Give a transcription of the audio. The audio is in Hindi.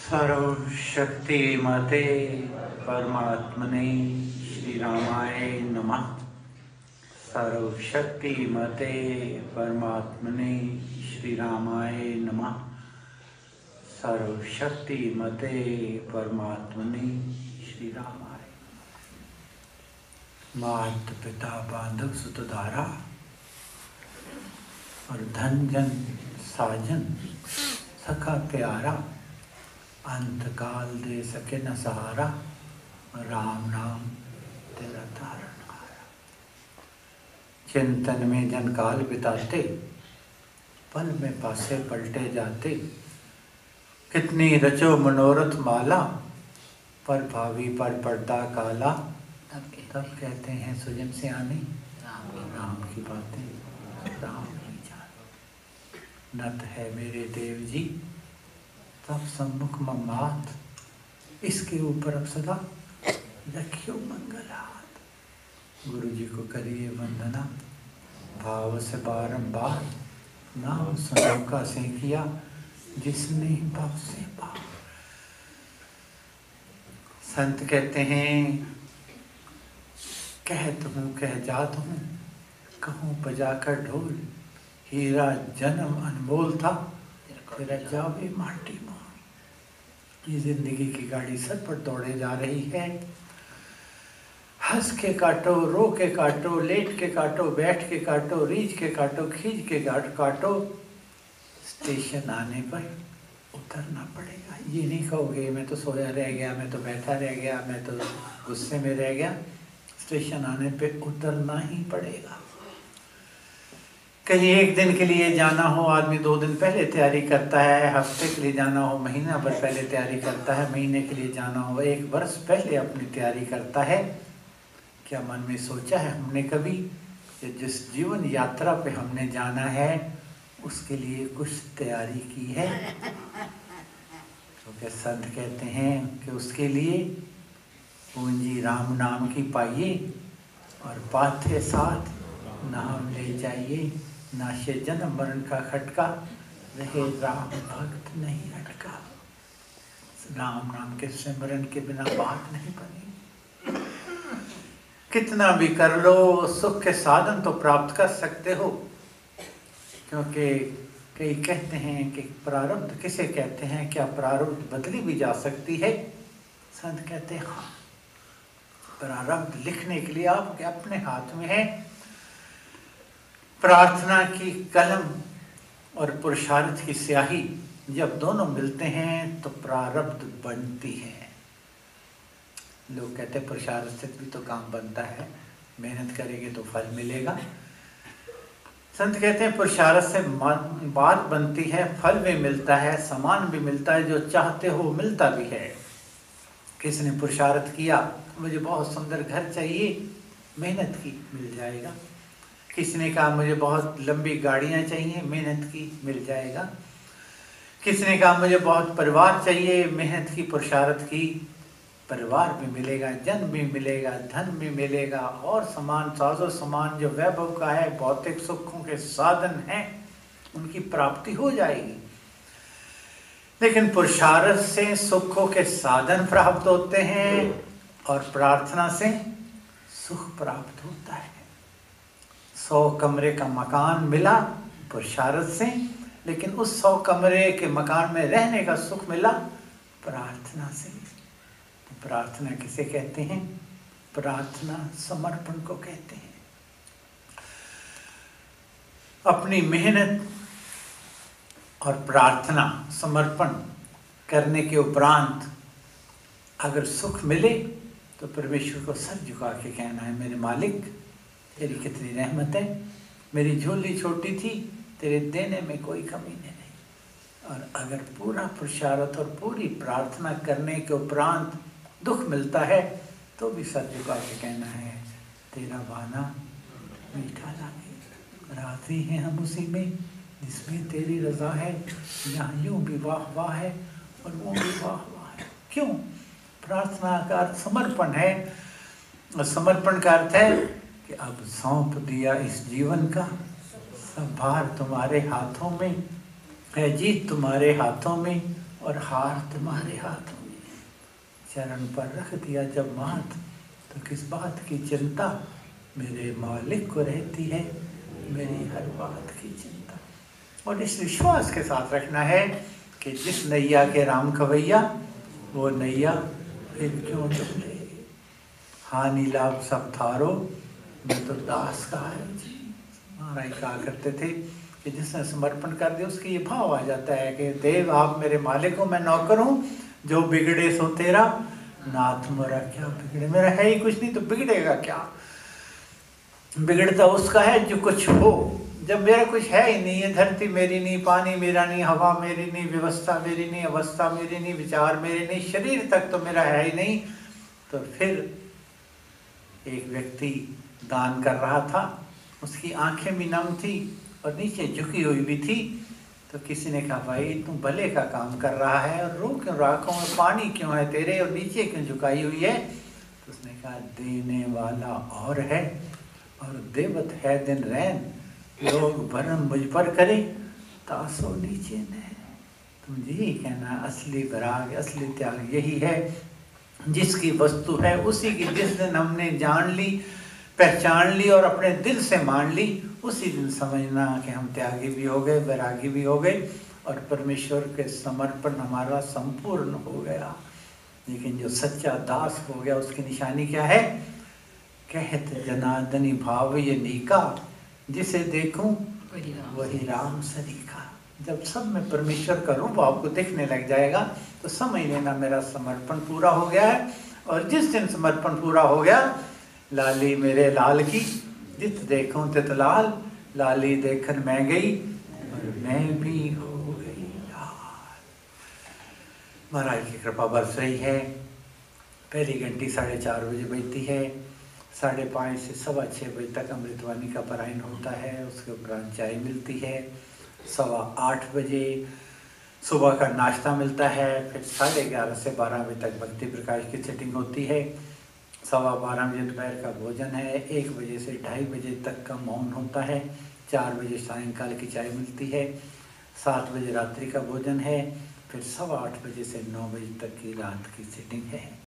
सर्वशक्तिमते परमात्मने श्रीरामाय नमः। सर्वशक्तिमते परमात्मने श्रीरामाय नमः। सर्वशक्तिमते परमात्मने श्रीरामाय। मात पिता बांधव सुतधारा और धन जन साजन सखा प्यारा, अंतकाल दे सके न सहारा, राम नाम तेरा तारणहारा। चिंतन में जनकाल बिताते, पल में पासे पलटे जाते। कितनी रचो मनोरथ माला, पर भावी पर पड़ता काला। तब कहते हैं सुजन से आने राम की बातें राम ही जाने। नत है मेरे देव जी तब सम्मुख ममात, इसके ऊपर अब सदा रखियो मंगल हाथ। गुरु जी को करिए वंदना, भाव से बारंबार। नाम सुनो का से किया, जिसने भाव से पार। संत कहते हैं, कहत हूँ कह जात हूँ, कहूँ बजाकर ढोल। हीरा जन्म अनमोल था, तेरा जावे माटी में। ये जिंदगी की गाड़ी सर पर दौड़े जा रही है। हंस के काटो, रो के काटो, लेट के काटो, बैठ के काटो, रीझ के काटो, खींच के काटो। स्टेशन आने पर उतरना पड़ेगा। ये नहीं कहोगे मैं तो सोया रह गया, मैं तो बैठा रह गया, मैं तो गुस्से में रह गया। स्टेशन आने पे उतरना ही पड़ेगा। कहीं एक दिन के लिए जाना हो, आदमी 2 दिन पहले तैयारी करता है। हफ्ते के लिए जाना हो, महीना भर पहले तैयारी करता है। महीने के लिए जाना हो, 1 वर्ष पहले अपनी तैयारी करता है। क्या मन में सोचा है हमने कभी कि जिस जीवन यात्रा पे हमने जाना है उसके लिए कुछ तैयारी की है? तो क्या संत कहते हैं कि उसके लिए पूंजी राम नाम की पाइए और पाथे साथ नाम ले जाइए। नाशे जन्म मरण का खटका, रहे राम भक्त नहीं अटका। राम नाम के सिमरन के बिना बात नहीं बनी। कितना भी कर लो, सुख के साधन तो प्राप्त कर सकते हो। क्योंकि कई कहते हैं कि प्रारब्ध किसे कहते हैं, क्या प्रारब्ध बदली भी जा सकती है? संत कहते हैं हाँ, प्रारब्ध लिखने के लिए आपके अपने हाथ में है। प्रार्थना की कलम और पुरुषार्थ की स्याही जब दोनों मिलते हैं तो प्रारब्ध बनती है। लोग कहते हैं पुरुषार्थ से भी तो काम बनता है, मेहनत करेंगे तो फल मिलेगा। संत कहते हैं पुरुषार्थ से बात बनती है, फल भी मिलता है, सामान भी मिलता है, जो चाहते हो मिलता भी है। किसने पुरुषार्थ किया, मुझे बहुत सुंदर घर चाहिए, मेहनत की मिल जाएगा। किसी ने कहा मुझे बहुत लंबी गाड़ियाँ चाहिए, मेहनत की मिल जाएगा। किसी ने कहा मुझे बहुत परिवार चाहिए, मेहनत की पुरुषार्थ की परिवार भी मिलेगा, जन भी मिलेगा, धन भी मिलेगा, और सामान साजो सामान जो वैभव का है, भौतिक सुखों के साधन हैं, उनकी प्राप्ति हो जाएगी। लेकिन पुरुषार्थ से सुखों के साधन प्राप्त होते हैं और प्रार्थना से सुख प्राप्त होता है। 100 कमरे का मकान मिला पुरुषार्थ से, लेकिन उस 100 कमरे के मकान में रहने का सुख मिला प्रार्थना से। प्रार्थना किसे कहते हैं? प्रार्थना समर्पण को कहते हैं। अपनी मेहनत और प्रार्थना समर्पण करने के उपरांत अगर सुख मिले तो परमेश्वर को सर झुका के कहना है, मेरे मालिक तेरी कितनी रहमत है, मेरी झोली छोटी थी, तेरे देने में कोई कमी नहीं। और अगर पूरा पुरुषार्थ और पूरी प्रार्थना करने के उपरांत दुख मिलता है तो भी सर झुका के कहना है, तेरा वाना मीठा लागे। राजी हैं हम उसी में जिसमें तेरी रजा है। यहाँ यूँ भी वाह वाह है और वो भी वाह वाह है। क्यों? प्रार्थना का अर्थ समर्पण है, और समर्पण का अर्थ है कि अब सौंप दिया इस जीवन का सब भार तुम्हारे हाथों में है, जीत तुम्हारे हाथों में, और हार तुम्हारे हाथों में, चरण पर रख दिया जब माथ, तो किस बात की चिंता, मेरे मालिक को रहती है मेरी हर बात की चिंता। और इस विश्वास के साथ रखना है कि जिस नैया के राम खवैया, वो नैया फिर क्यों डूबे, हानि लाभ सब थारो, मैं तो दास का है जी। महाराज कहा करते थे कि जिसने समर्पण कर दिया उसके ये भाव आ जाता है कि देव आप मेरे मालिक हो, मैं नौकर हूँ, जो बिगड़े सो तेरा नाथ, मोरा क्या बिगड़े, मेरा है ही कुछ नहीं तो बिगड़ेगा क्या, बिगड़ता उसका है जो कुछ हो। जब मेरा कुछ है ही नहीं, ये धरती मेरी नहीं, पानी मेरा नहीं, हवा मेरी नहीं, व्यवस्था मेरी नहीं, अवस्था मेरी नहीं, विचार मेरे नहीं, शरीर तक तो मेरा है ही नहीं, तो फिर एक व्यक्ति दान कर रहा था, उसकी आंखें भी नम थी और नीचे झुकी हुई भी थी, तो किसी ने कहा भाई तू भले का काम कर रहा है और रो क्यों राखों में पानी क्यों है तेरे और नीचे क्यों झुकाई हुई है, तो उसने कहा देने वाला और है और देवत है दिन रैन, लोग भरम मुझ पर करे तासो नीचे न। तुम यही कहना, असली वैराग असली त्याग यही है, जिसकी वस्तु है उसी की जिस दिन हमने जान ली, पहचान ली और अपने दिल से मान ली, उसी दिन समझना कि हम त्यागी भी हो गए, वैरागी भी हो गए और परमेश्वर के समर्पण हमारा संपूर्ण हो गया। लेकिन जो सच्चा दास हो गया उसकी निशानी क्या है, कहत जनार्दनी भाव ये नीका, जिसे देखूं वही राम सरीखा। जब सब में परमेश्वर का रूप आपको दिखने लग जाएगा तो समझ लेना मेरा समर्पण पूरा हो गया है। और जिस दिन समर्पण पूरा हो गया, लाली मेरे लाल की जित देखूं तित लाल, लाली देखन मैं गई और मैं भी हो गई लाल। महाराज की कृपा बरस रही है। पहली घंटी 4:30 बजे बजती है, 5:30 से 6:15 बजे तक अमृतवाणी का पारायण होता है, उसके उपरांत चाय मिलती है, 8:15 बजे सुबह का नाश्ता मिलता है, फिर 11:30 से 12 बजे तक भक्ति प्रकाश की सेटिंग होती है, 12:15 बजे दोपहर का भोजन है, 1 बजे से 2:30 बजे तक का मौन होता है, 4 बजे सायंकाल की चाय मिलती है, 7 बजे रात्रि का भोजन है, फिर 8:15 बजे से 9 बजे तक की रात की सेटिंग है।